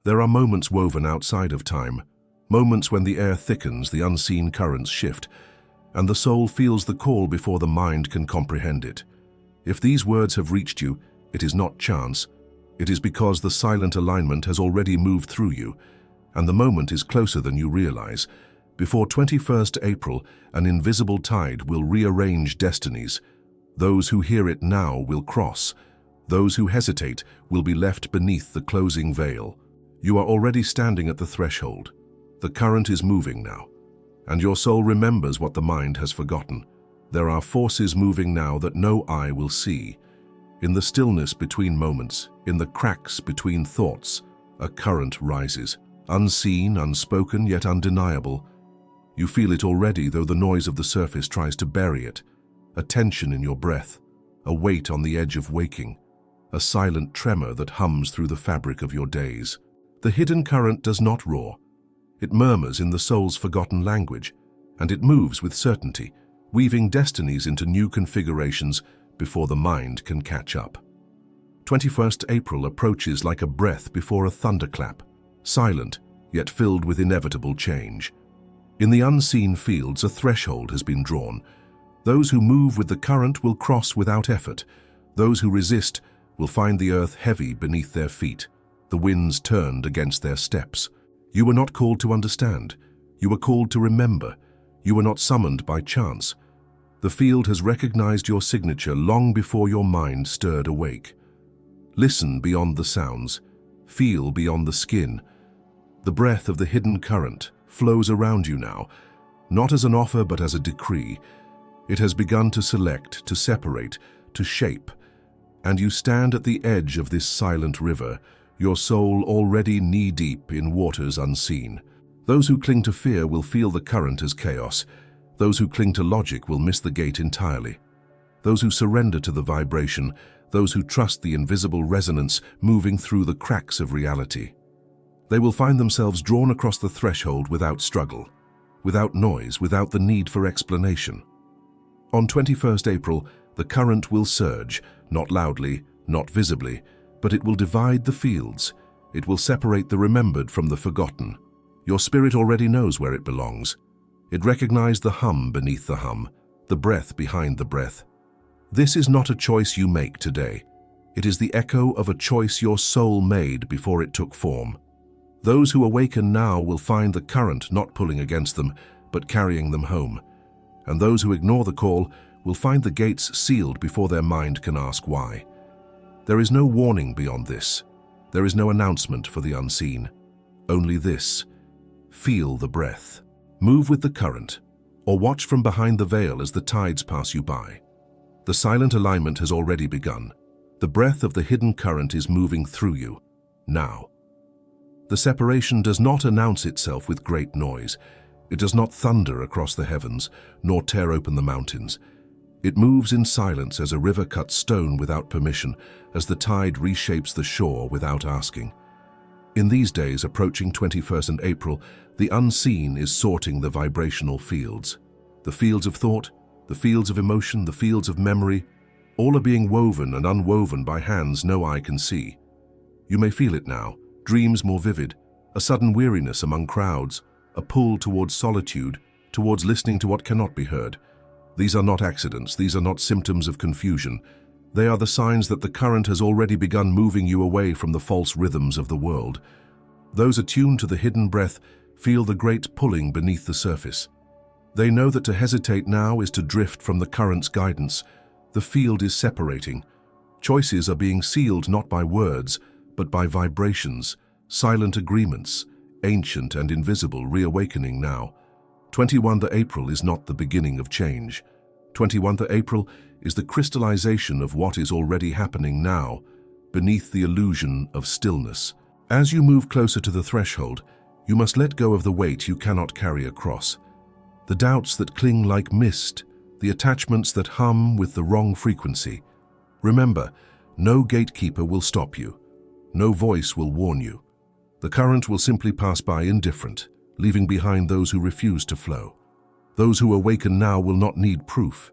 There are moments woven outside of time, moments when the air thickens, the unseen currents shift, and the soul feels the call before the mind can comprehend it. If these words have reached you, it is not chance. It is because the silent alignment has already moved through you, and the moment is closer than you realize. Before 21st April, an invisible tide will rearrange destinies. Those who hear it now will cross. Those who hesitate will be left beneath the closing veil. You are already standing at the threshold. The current is moving now, and your soul remembers what the mind has forgotten. There are forces moving now that no eye will see. In the stillness between moments, in the cracks between thoughts, a current rises. Unseen, unspoken, yet undeniable. You feel it already, though the noise of the surface tries to bury it. A tension in your breath, a weight on the edge of waking, a silent tremor that hums through the fabric of your days. The hidden current does not roar. It murmurs in the soul's forgotten language, and it moves with certainty, weaving destinies into new configurations before the mind can catch up. 21st April approaches like a breath before a thunderclap, silent, yet filled with inevitable change. In the unseen fields, a threshold has been drawn. Those who move with the current will cross without effort. Those who resist will find the earth heavy beneath their feet, the winds turned against their steps. You were not called to understand. You were called to remember. You were not summoned by chance. The field has recognized your signature long before your mind stirred awake. Listen beyond the sounds. Feel beyond the skin. The breath of the hidden current flows around you now, not as an offer but as a decree. It has begun to select, to separate, to shape. And you stand at the edge of this silent river, your soul already knee-deep in waters unseen. Those who cling to fear will feel the current as chaos. Those who cling to logic will miss the gate entirely. Those who surrender to the vibration, those who trust the invisible resonance moving through the cracks of reality. They will find themselves drawn across the threshold without struggle, without noise, without the need for explanation. On 21st April, the current will surge, not loudly, not visibly, but it will divide the fields. It will separate the remembered from the forgotten. Your spirit already knows where it belongs. It recognized the hum beneath the hum, the breath behind the breath. This is not a choice you make today. It is the echo of a choice your soul made before it took form. Those who awaken now will find the current not pulling against them, but carrying them home. And those who ignore the call will find the gates sealed before their mind can ask why. There is no warning beyond this. There is no announcement for the unseen. Only this: feel the breath. Move with the current, or watch from behind the veil as the tides pass you by. The silent alignment has already begun. The breath of the hidden current is moving through you, now. The separation does not announce itself with great noise. It does not thunder across the heavens, nor tear open the mountains. It moves in silence as a river cuts stone without permission, as the tide reshapes the shore without asking. In these days approaching 21st April, the unseen is sorting the vibrational fields. The fields of thought, the fields of emotion, the fields of memory, all are being woven and unwoven by hands no eye can see. You may feel it now, dreams more vivid, a sudden weariness among crowds, a pull towards solitude, towards listening to what cannot be heard. These are not accidents, these are not symptoms of confusion. They are the signs that the current has already begun moving you away from the false rhythms of the world. Those attuned to the hidden breath feel the great pulling beneath the surface. They know that to hesitate now is to drift from the current's guidance. The field is separating. Choices are being sealed not by words, but by vibrations, silent agreements, ancient and invisible reawakening now. 21st April is not the beginning of change. 21st April is the crystallization of what is already happening now, beneath the illusion of stillness. As you move closer to the threshold, you must let go of the weight you cannot carry across. The doubts that cling like mist, the attachments that hum with the wrong frequency. Remember, no gatekeeper will stop you. No voice will warn you. The current will simply pass by indifferent, leaving behind those who refuse to flow. Those who awaken now will not need proof.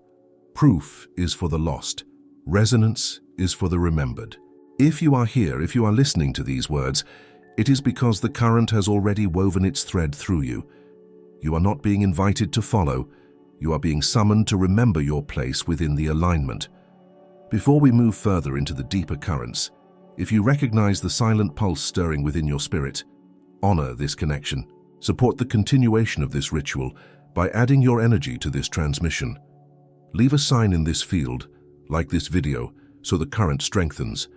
Proof is for the lost. Resonance is for the remembered. If you are here, if you are listening to these words, It is because the current has already woven its thread through you. You are not being invited to follow. You are being summoned to remember your place within the alignment. Before we move further into the deeper currents, if you recognize the silent pulse stirring within your spirit, honor this connection. Support the continuation of this ritual by adding your energy to this transmission. Leave a sign in this field, like this video, so the current strengthens.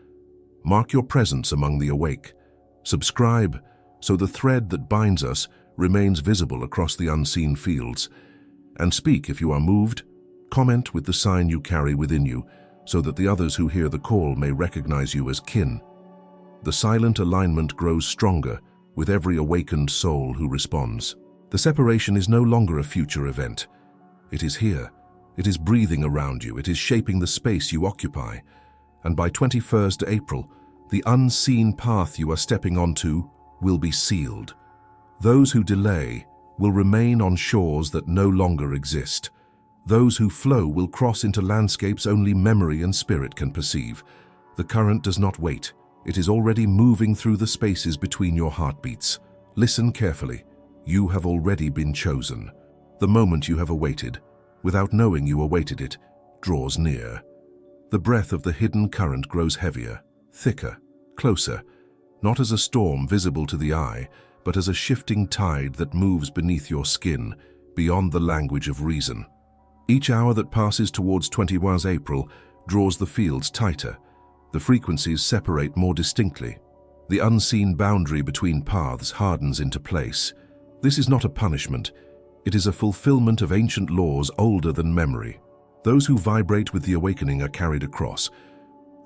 Mark your presence among the awake. Subscribe so the thread that binds us remains visible across the unseen fields. And speak if you are moved. Comment with the sign you carry within you, so that the others who hear the call may recognize you as kin. The silent alignment grows stronger with every awakened soul who responds. The separation is no longer a future event. It is here. It is breathing around you. It is shaping the space you occupy. And by 21st April, the unseen path you are stepping onto will be sealed. Those who delay will remain on shores that no longer exist. Those who flow will cross into landscapes only memory and spirit can perceive. The current does not wait. It is already moving through the spaces between your heartbeats. Listen carefully. You have already been chosen. The moment you have awaited, without knowing you awaited it, draws near. The breath of the hidden current grows heavier, thicker, closer, not as a storm visible to the eye, but as a shifting tide that moves beneath your skin, beyond the language of reason. Each hour that passes towards 21 April draws the fields tighter. The frequencies separate more distinctly. The unseen boundary between paths hardens into place. This is not a punishment. It is a fulfillment of ancient laws older than memory. Those who vibrate with the awakening are carried across.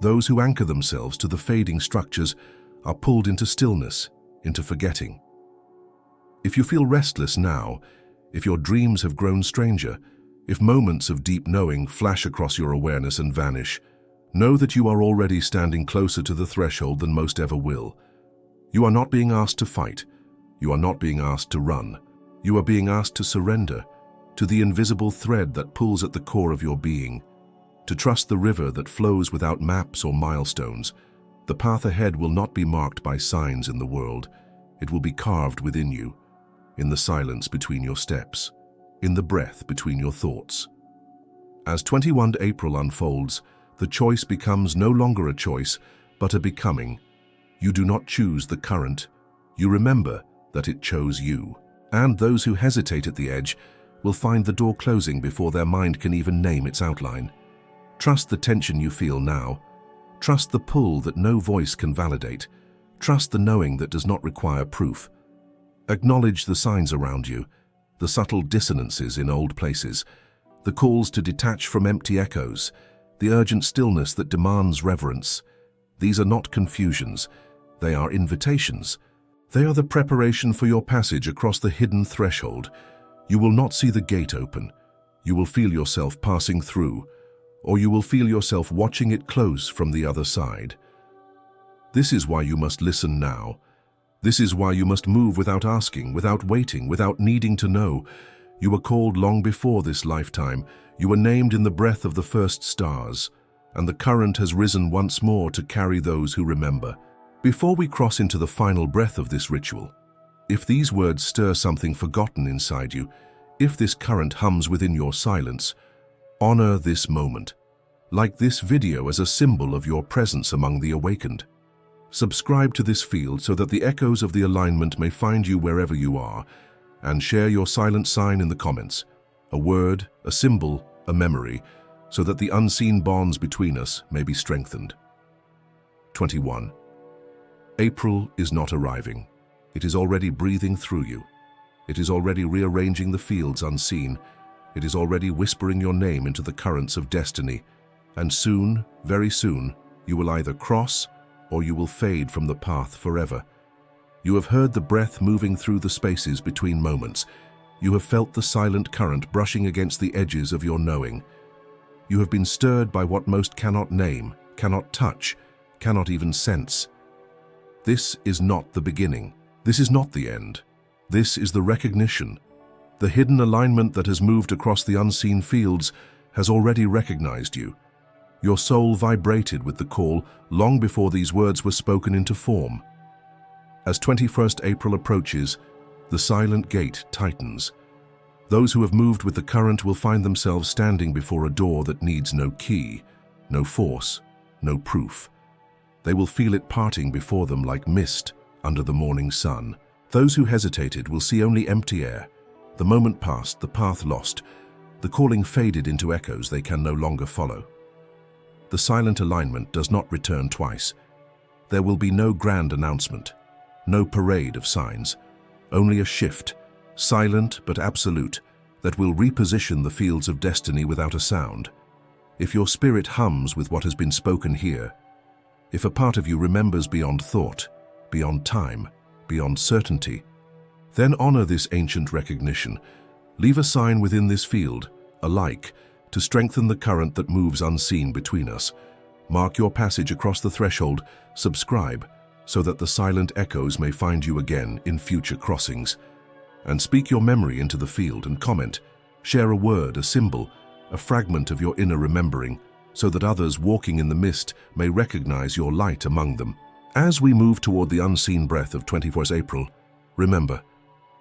Those who anchor themselves to the fading structures are pulled into stillness, into forgetting. If you feel restless now, if your dreams have grown stranger, if moments of deep knowing flash across your awareness and vanish, know that you are already standing closer to the threshold than most ever will. You are not being asked to fight. You are not being asked to run. You are being asked to surrender to the invisible thread that pulls at the core of your being, to trust the river that flows without maps or milestones. The path ahead will not be marked by signs in the world. It will be carved within you, in the silence between your steps, in the breath between your thoughts. As 21 April unfolds, the choice becomes no longer a choice, but a becoming. You do not choose the current. You remember that it chose you. And those who hesitate at the edge will find the door closing before their mind can even name its outline. Trust the tension you feel now. Trust the pull that no voice can validate. Trust the knowing that does not require proof. Acknowledge the signs around you, the subtle dissonances in old places, the calls to detach from empty echoes, the urgent stillness that demands reverence. These are not confusions. They are invitations. They are the preparation for your passage across the hidden threshold. You will not see the gate open. You will feel yourself passing through, or you will feel yourself watching it close from the other side. This is why you must listen now. This is why you must move without asking, without waiting, without needing to know. You were called long before this lifetime. You were named in the breath of the first stars, and the current has risen once more to carry those who remember. Before we cross into the final breath of this ritual, if these words stir something forgotten inside you, if this current hums within your silence, honor this moment, like this video as a symbol of your presence among the awakened. Subscribe to this field so that the echoes of the alignment may find you wherever you are, and share your silent sign in the comments, a word, a symbol, a memory, so that the unseen bonds between us may be strengthened. 21. April is not arriving. It is already breathing through you. It is already rearranging the fields unseen. It is already whispering your name into the currents of destiny. And soon, very soon, you will either cross or you will fade from the path forever. You have heard the breath moving through the spaces between moments. You have felt the silent current brushing against the edges of your knowing. You have been stirred by what most cannot name, cannot touch, cannot even sense. This is not the beginning. This is not the end. This is the recognition. The hidden alignment that has moved across the unseen fields has already recognized you. Your soul vibrated with the call long before these words were spoken into form. As 21st April approaches, the silent gate tightens. Those who have moved with the current will find themselves standing before a door that needs no key, no force, no proof. They will feel it parting before them like mist under the morning sun. Those who hesitated will see only empty air. The moment passed, the path lost, the calling faded into echoes they can no longer follow. The silent alignment does not return twice. There will be no grand announcement, no parade of signs, only a shift, silent but absolute, that will reposition the fields of destiny without a sound. If your spirit hums with what has been spoken here, if a part of you remembers beyond thought, beyond time, beyond certainty, then honor this ancient recognition. Leave a sign within this field, a like, to strengthen the current that moves unseen between us. Mark your passage across the threshold, subscribe, so that the silent echoes may find you again in future crossings. And speak your memory into the field and comment. Share a word, a symbol, a fragment of your inner remembering, so that others walking in the mist may recognize your light among them. As we move toward the unseen breath of 21st April, remember,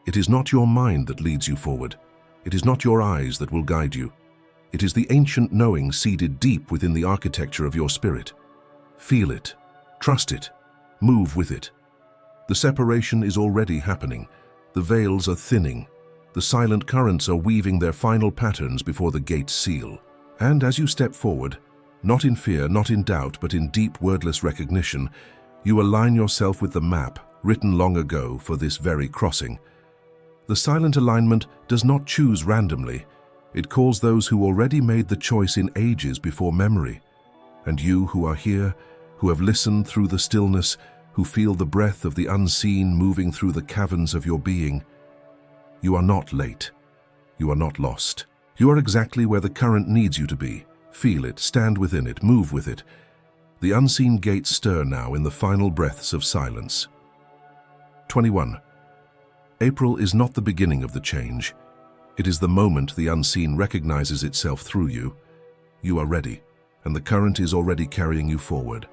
it is not your mind that leads you forward. It is not your eyes that will guide you. It is the ancient knowing seated deep within the architecture of your spirit. Feel it, trust it, move with it. The separation is already happening. The veils are thinning. The silent currents are weaving their final patterns before the gates seal. And as you step forward, not in fear, not in doubt, but in deep wordless recognition, you align yourself with the map written long ago for this very crossing. The silent alignment does not choose randomly. It calls those who already made the choice in ages before memory. And you who are here, who have listened through the stillness, who feel the breath of the unseen moving through the caverns of your being, you are not late. You are not lost. You are exactly where the current needs you to be. Feel it, stand within it, move with it. The unseen gates stir now in the final breaths of silence. 21. April is not the beginning of the change. It is the moment the unseen recognizes itself through you. You are ready, and the current is already carrying you forward.